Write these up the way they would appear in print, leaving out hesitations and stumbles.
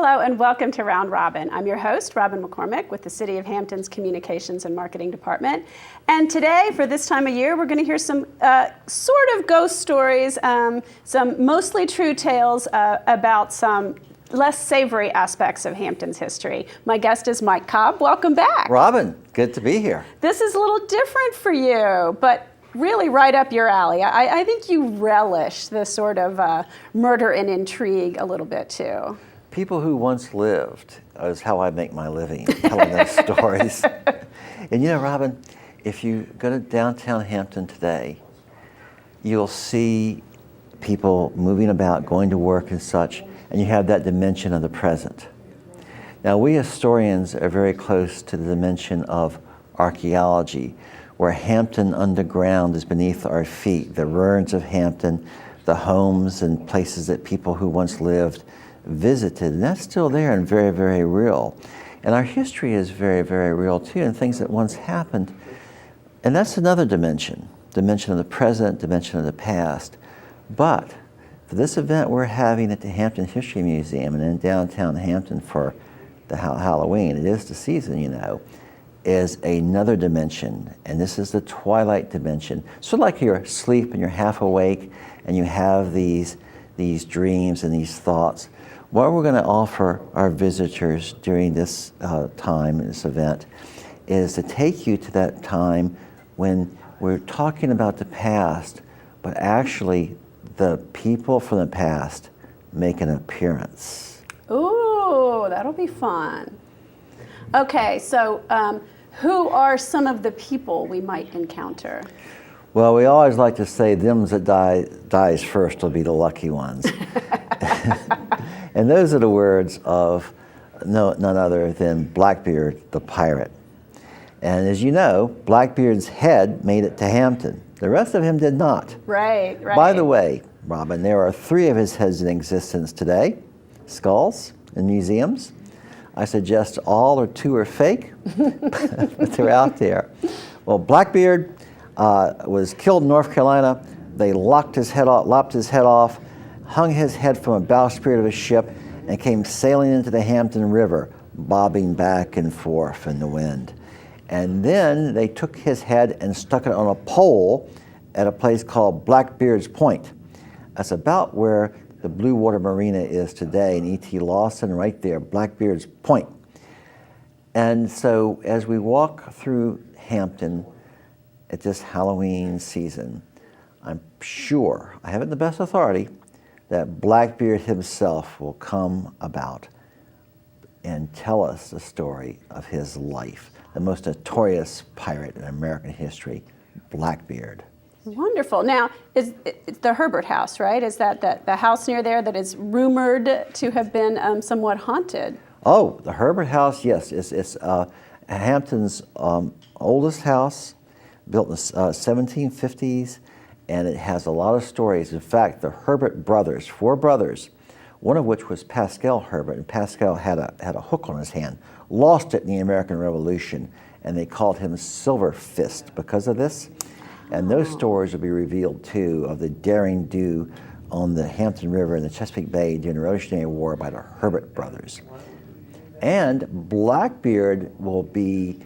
Hello and welcome to Round Robin. I'm your host, Robin McCormick, with the City of Hampton's Communications and Marketing Department. And today, for this time of year, we're going to hear some sort of ghost stories, some mostly true tales about some less savory aspects of Hampton's history. My guest is Mike Cobb. Welcome back. Robin, good to be here. This is a little different for you, but really right up your alley. I think you relish the sort of murder and intrigue a little bit too. People who once lived is how I make my living, telling those stories. And you know, Robin, if you go to downtown Hampton today, you'll see people moving about, going to work and such, and you have that dimension of the present. Now, we historians are very close to the dimension of archaeology, where Hampton underground is beneath our feet, the ruins of Hampton, the homes and places that people who once lived visited, and that's still there and very, very real. And our history is very, very real too, and things that once happened. And that's another dimension of the present, dimension of the past. But for this event we're having at the Hampton History Museum and in downtown Hampton for the Halloween, it is the season, you know, is another dimension, and this is the Twilight Dimension. Sort of like you're asleep and you're half awake and you have these dreams and these thoughts. What we're going to offer our visitors during this time, this event, is to take you to that time when we're talking about the past, but actually the people from the past make an appearance. Ooh, that'll be fun. Okay, so who are some of the people we might encounter? Well, we always like to say, them that dies first will be the lucky ones. And those are the words of none other than Blackbeard the Pirate. And as you know, Blackbeard's head made it to Hampton. The rest of him did not. Right. By the way, Robin, there are 3 of his heads in existence today, skulls in museums. I suggest all or 2 are fake, but they're out there. Well, Blackbeard was killed in North Carolina. They lopped his head off, hung his head from a bowsprit of a ship, and came sailing into the Hampton River, bobbing back and forth in the wind. And then they took his head and stuck it on a pole at a place called Blackbeard's Point. That's about where the Blue Water Marina is today, and E.T. Lawson right there, Blackbeard's Point. And so as we walk through Hampton at this Halloween season, I'm sure, I have it in the best authority, that Blackbeard himself will come about and tell us the story of his life, the most notorious pirate in American history, Blackbeard. Wonderful. Now, it's the Herbert House, right? Is that the house near there that is rumored to have been somewhat haunted? Oh, the Herbert House, yes. It's Hampton's oldest house, built in the 1750s, and it has a lot of stories. In fact, the Herbert brothers, 4 brothers, one of which was Pascal Herbert, and Pascal had a hook on his hand, lost it in the American Revolution, and they called him Silver Fist because of this. And those stories will be revealed too, of the daring do on the Hampton River and the Chesapeake Bay during the Revolutionary War by the Herbert brothers. And Blackbeard will be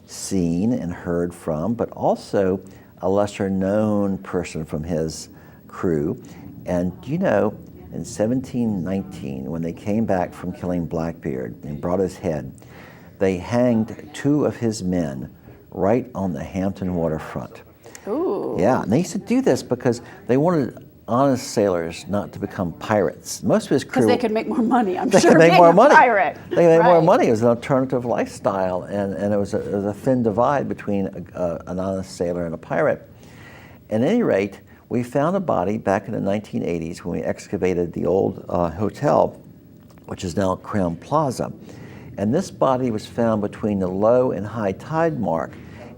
seen and heard from, but also a lesser known person from his crew. And you know, in 1719, when they came back from killing Blackbeard and brought his head, they hanged 2 of his men right on the Hampton waterfront. Ooh. Yeah, and they used to do this because they wanted honest sailors not to become pirates. Most of his crew... Because they could make more money, I'm they sure, could make being more a money. pirate. They could make more Right. money. It was an alternative lifestyle, and it was a thin divide between an honest sailor and a pirate. At any rate, we found a body back in the 1980s when we excavated the old hotel, which is now Crown Plaza. And this body was found between the low and high tide mark.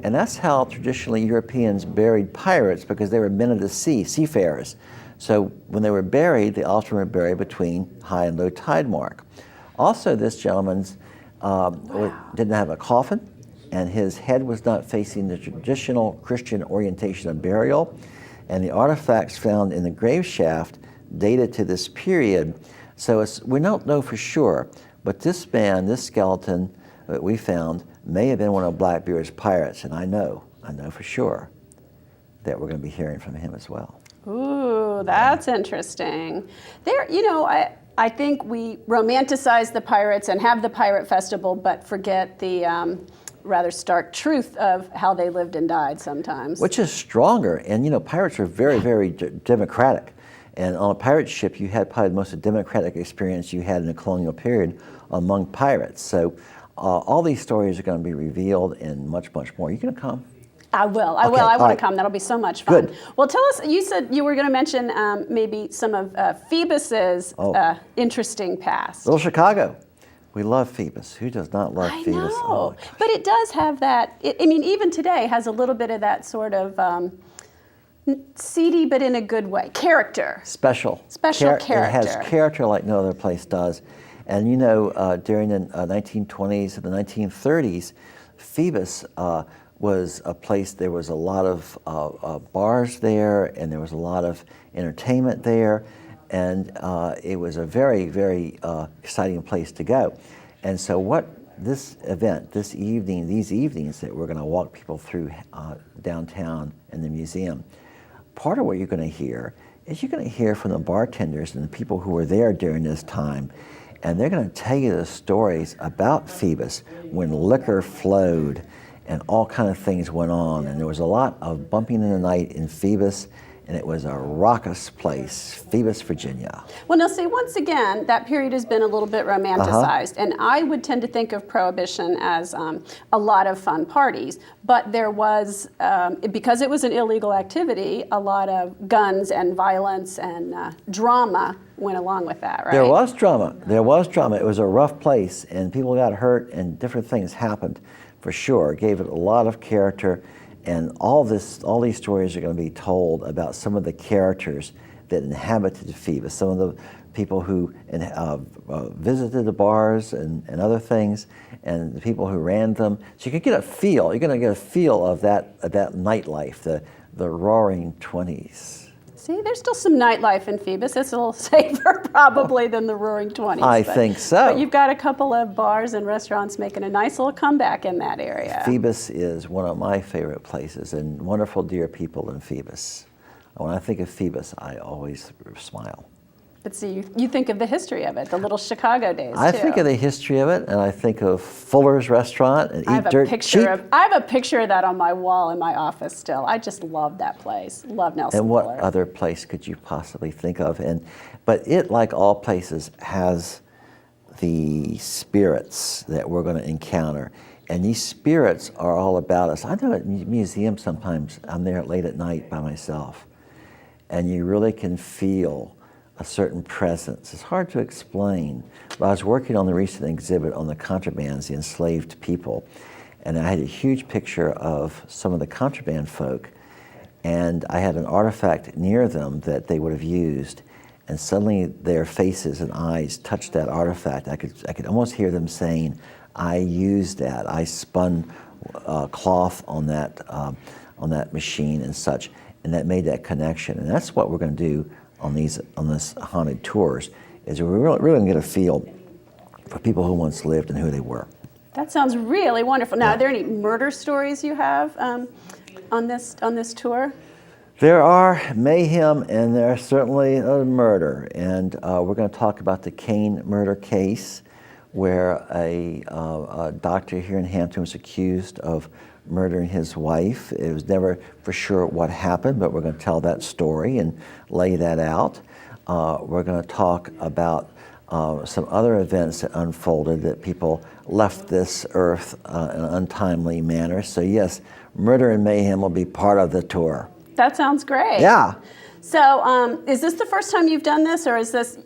And that's how traditionally Europeans buried pirates, because they were men of the sea, seafarers. So when they were buried, they often were buried between high and low tide mark. Also, this gentleman's didn't have a coffin, and his head was not facing the traditional Christian orientation of burial. And the artifacts found in the grave shaft dated to this period. So we don't know for sure, But this man, this skeleton that we found, may have been one of Blackbeard's pirates, and I know for sure that we're going to be hearing from him as well. Ooh, that's interesting. There, I think we romanticize the pirates and have the pirate festival, but forget the rather stark truth of how they lived and died sometimes. Which is stronger, and pirates are very, very democratic. And on a pirate ship, you had probably the most democratic experience you had in the colonial period among pirates. So all these stories are going to be revealed and much, much more. Are you going to come? I will. I want to come. That'll be so much fun. Good. Well, tell us, you said you were going to mention maybe some of Phoebus's interesting past. Little Chicago. We love Phoebus. Who does not love Phoebus? I know. Oh, but it does have that, even today has a little bit of that sort of seedy, but in a good way, character. Special character. It has character like no other place does. And during the 1920s and the 1930s, Phoebus was a place, there was a lot of bars there, and there was a lot of entertainment there, and it was a very, very exciting place to go. And so what this event, these evenings that we're going to walk people through downtown in the museum, part of what you're going to hear is you're going to hear from the bartenders and the people who were there during this time, and they're going to tell you the stories about Phoebus when liquor flowed and all kind of things went on. And there was a lot of bumping in the night in Phoebus, and it was a raucous place, Phoebus, Virginia. Well, now see, once again, that period has been a little bit romanticized, and I would tend to think of Prohibition as a lot of fun parties, but there was, because it was an illegal activity, a lot of guns and violence and drama went along with that, right? There was drama. It was a rough place, and people got hurt, and different things happened, for sure. It gave it a lot of character. And all these stories are going to be told about some of the characters that inhabited Phoebus, some of the people who visited the bars and other things, and the people who ran them. So you can get a feel. You're going to get a feel of that nightlife, the Roaring 20s. See, there's still some nightlife in Phoebus. It's a little safer probably than the Roaring 20s. I think so. But you've got a couple of bars and restaurants making a nice little comeback in that area. Phoebus is one of my favorite places, and wonderful dear people in Phoebus. When I think of Phoebus, I always smile. But see, you think of the history of it, the little Chicago days, I think of the history of it, and I think of Fuller's Restaurant and Eat Dirt Cheap. I have a picture of that on my wall in my office still. I just love that place. Love Nelson And what Fuller. other place could you possibly think of? But it, like all places, has the spirits that we're going to encounter. And these spirits are all about us. I know at museums sometimes, I'm there late at night by myself, and you really can feel a certain presence. It's hard to explain. But I was working on the recent exhibit on the contrabands, the enslaved people, and I had a huge picture of some of the contraband folk, and I had an artifact near them that they would have used, and suddenly their faces and eyes touched that artifact. I could almost hear them saying, "I used that. I spun cloth on that machine and such," and that made that connection. And that's what we're going to do on this haunted tours, is we're really going to get a feel for people who once lived and who they were. That sounds really wonderful. Now, Are there any murder stories you have on this tour? There are mayhem, and there's certainly a murder. And we're going to talk about the Kane murder case, where a doctor here in Hampton was accused of murdering his wife. It was never for sure what happened, but we're going to tell that story and lay that out. We're going to talk about some other events that unfolded, that people left this earth in an untimely manner. So yes, murder and mayhem will be part of the tour. That sounds great. Yeah. So is this the first time you've done this, or is this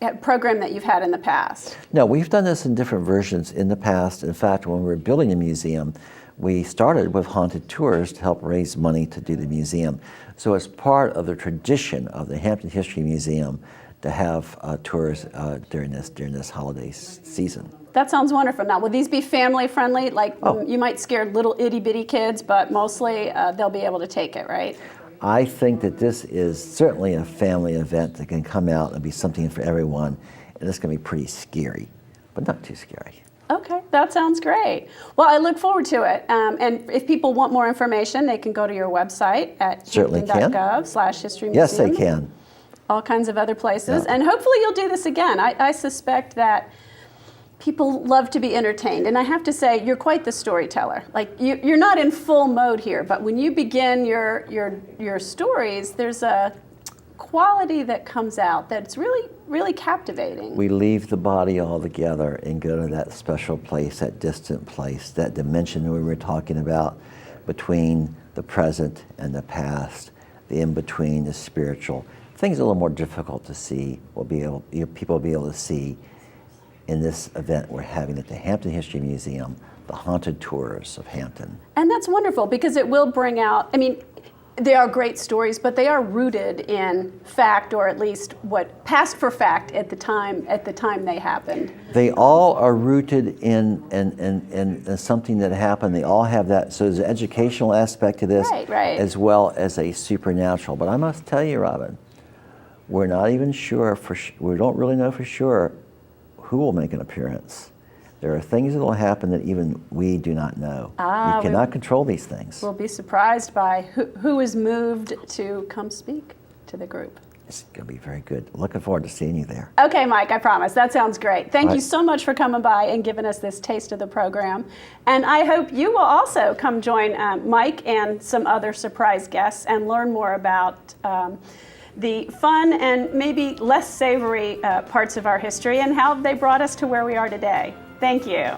a program that you've had in the past? No, we've done this in different versions in the past. In fact, when we were building the museum, we started with haunted tours to help raise money to do the museum. So it's part of the tradition of the Hampton History Museum to have tours during this holiday season. That sounds wonderful. Now, will these be family friendly? Like you might scare little itty bitty kids, but mostly they'll be able to take it, right? I think that this is certainly a family event that can come out and be something for everyone, and it's going to be pretty scary. but not too scary. Okay, that sounds great. Well, I look forward to it. And if people want more information, they can go to your website at Certainly hampton.gov/history museum. Yes, they can. All kinds of other places. Yeah. And hopefully you'll do this again. I suspect that people love to be entertained. And I have to say, you're quite the storyteller. Like, you're not in full mode here, but when you begin your stories, there's a quality that comes out that's really, really captivating. We leave the body altogether and go to that special place, that distant place, that dimension we were talking about between the present and the past, the in-between, the spiritual. Things a little more difficult to see, people will be able to see in this event we're having at the Hampton History Museum, the Haunted Tours of Hampton. And that's wonderful because it will bring out, I mean, they are great stories, but they are rooted in fact, or at least what passed for fact at the time they happened. They all are rooted in something that happened. They all have that. So there's an educational aspect to this, right. as well as a supernatural. But I must tell you, Robin, we're not even sure we don't really know for sure who will make an appearance. There are things that will happen that even we do not know. You cannot control these things. We'll be surprised by who is moved to come speak to the group. It's going to be very good. Looking forward to seeing you there. Okay, Mike, I promise. That sounds great. Thank you so much for coming by and giving us this taste of the program. And I hope you will also come join Mike and some other surprise guests and learn more about the fun and maybe less savory parts of our history and how they brought us to where we are today. Thank you.